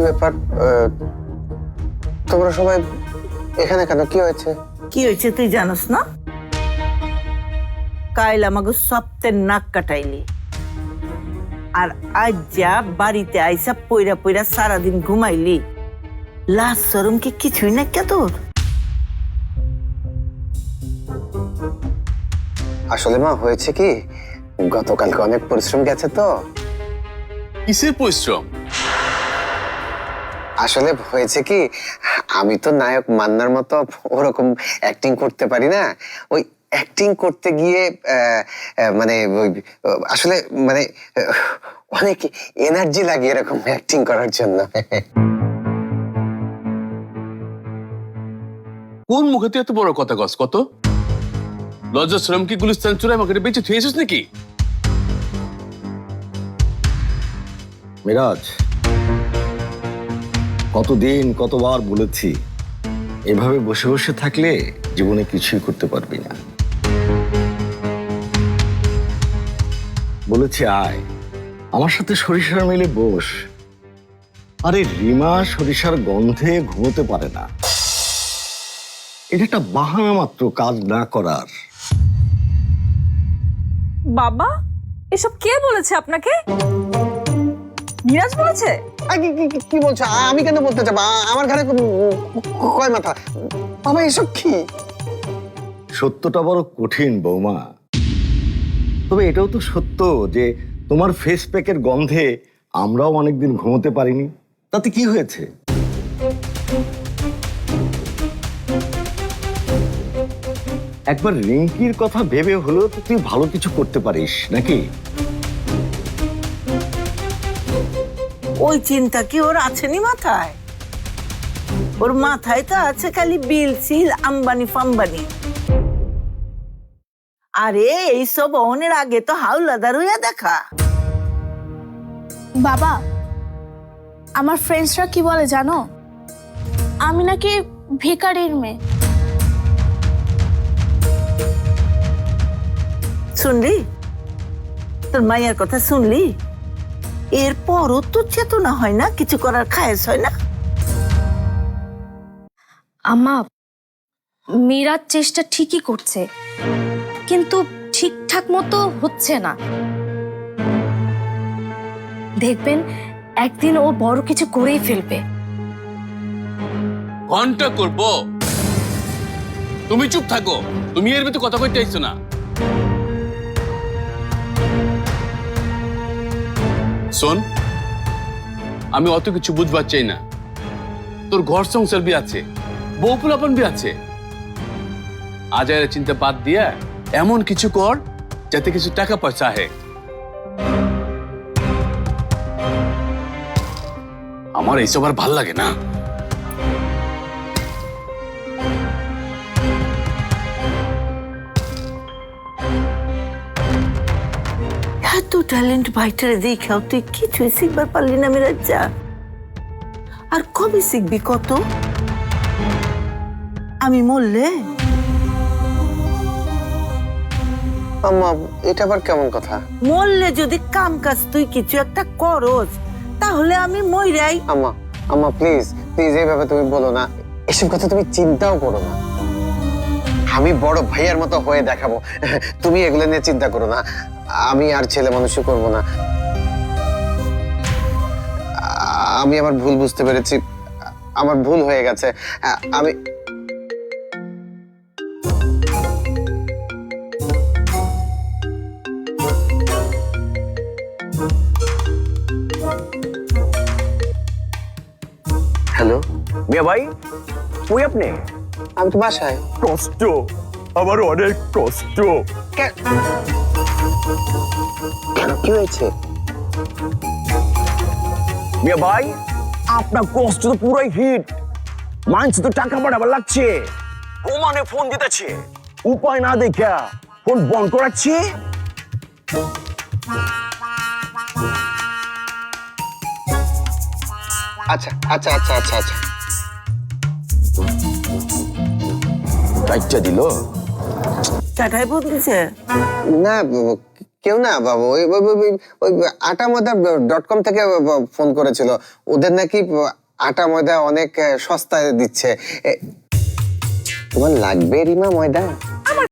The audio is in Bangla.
ব্যাপার? তোমরা সবাই এখানে কেন? কি হয়েছে? কি হয়েছে তুই জানোস না? কাইল আমাকে সপ্তাহের নাক কাটাইলি, আর আজ যা বাড়িতে আইসা পইরা পইরা সারাদিন ঘুমাইলি। লাজ শরম কি কিছুই না কে তোর? আসলে মা, হয়েছে কি, গতকালকে অনেক পরিশ্রম গেছে তো। কিসের পরিশ্রম? আসলে হয়েছে কি, আমি তো নায়ক মান্নার মতো ওরকম অ্যাক্টিং করতে পারি না। ওই অ্যাক্টিং করতে গিয়ে মানে আসলে মানে অনেক এনার্জি লাগে এরকম অ্যাক্টিং করার জন্য। কোন মুখে তুই এত বড় কথা কস? কত লজ্জা শরম কি গুলিস্তান চুরাই আমাকে বেঁচে থুয়েছিস নাকি? মিরাজ, কতদিন কতবার বলেছি, এভাবে বসে বসে থাকলে জীবনে কিছুই করতে পারবি না। বলেছি আয় আমার সাথে সরিষার মিলে বস। আরে রিমা সরিষার গন্ধে ঘুমোতে পারে না, এটা একটা বাহানা মাত্র কাজ না করার। বাবা, এসব কে বলেছে আপনাকে? মিরাজ বলেছে? কি বলছো? আমি কেন বলতে যাবো? আমার ঘরে কয় মাথা? বাবা, এসব কি? সত্যটা বড় কঠিন বৌমা, তবে এটাও তো সত্য যে তোমার ফেস প্যাকের গন্ধে আমরাও অনেকদিন ঘুমোতে পারিনি। তাতে কি হয়েছে? একবার রিঙ্কির কথা ভেবে হলেও তো তুই ভালো কিছু করতে পারিস নাকি? ওই চিন্তা কি ওর আছেনি মাথায়? ওর মাথায় তো আছে খালি বিল সিল, আম্বানি ফাম্বানি। আরে এইসব অনের আগে তো হাওলাদার হইয়া দেখা। বাবা, আমার ফ্রেন্ডসরা কি বলে জানো? আমি নাকি ভিখারির মেয়ে। শুনলি? তোর মায়ের কথা শুনলি? এরপরও তো চেতনা হয় না, কিছু করার খায়েশ হয় না। আম্মা, মিরাজ চেষ্টা ঠিকই করছে, কিন্তু ঠিকঠাক মতো হচ্ছে না। দেখবেন একদিন ও বড় কিছু করেই ফেলবে। ঘন্টা করব? তুমি চুপ থাকো, তুমি এর ভিতরে কথা কইতে আইছো না। শোন, আমি অত কিছু বুঝবার চাই না। তোর ঘর সংসার বি আছে, বউ পোলাপন বি আছে। আজারের চিন্তা বাদ দিয়া এমন কিছু কর যাতে কিছু টাকা পয়সা আহে। আমার এইসব আর ভাল লাগে না। এত ট্যালেন্ট ভাইটারে দেখাও তুই কিছুই শিখবার পারলি না মিরাজ যা। আর কবে শিখবি কত? আমি মরলে? আম্মা, এটা আবার কেমন কথা? মরলে যদি কাম কাজ তুই কিছু একটা করস, তাহলে আমি মইরাই। আম্মা, আম্মা প্লিজ প্লিজ, এইভাবে তুমি বলো না। এসব কথা তুমি চিন্তাও করো না। আমি বড় ভাইয়ার মতো হয়ে দেখাবো, তুমি এগুলো নিয়ে চিন্তা করো না। আমি আর ছেলে মানুষই করবো না। আমি আমার ভুল বুঝতে পেরেছি, আমার ভুল হয়ে গেছে। আমি হ্যালো মিয়া ভাই, কই আপনি? আমি তো বাসায়। কষ্ট, আমার অনেক কষ্ট। কেন, কি হয়েছে? মিয়া ভাই, আপনার কষ্ট তো পুরাই হিট। মানুষ তো টাকা পাঠাবার লাগছে, ওমানে ফোন দিতেছে, উপায় না দেখা ফোন বন্ধ করাচ্ছে। আচ্ছা আচ্ছা আচ্ছা আচ্ছা আচ্ছা, রাইটটা দিল। চাটাই বদলেছে? না কেউ না বাবু, ওই আটা ময়দা .com থেকে ফোন করেছিল। ওদের নাকি আটা ময়দা অনেক সস্তায় দিচ্ছে। তোমার লাগবে রিমা ময়দা?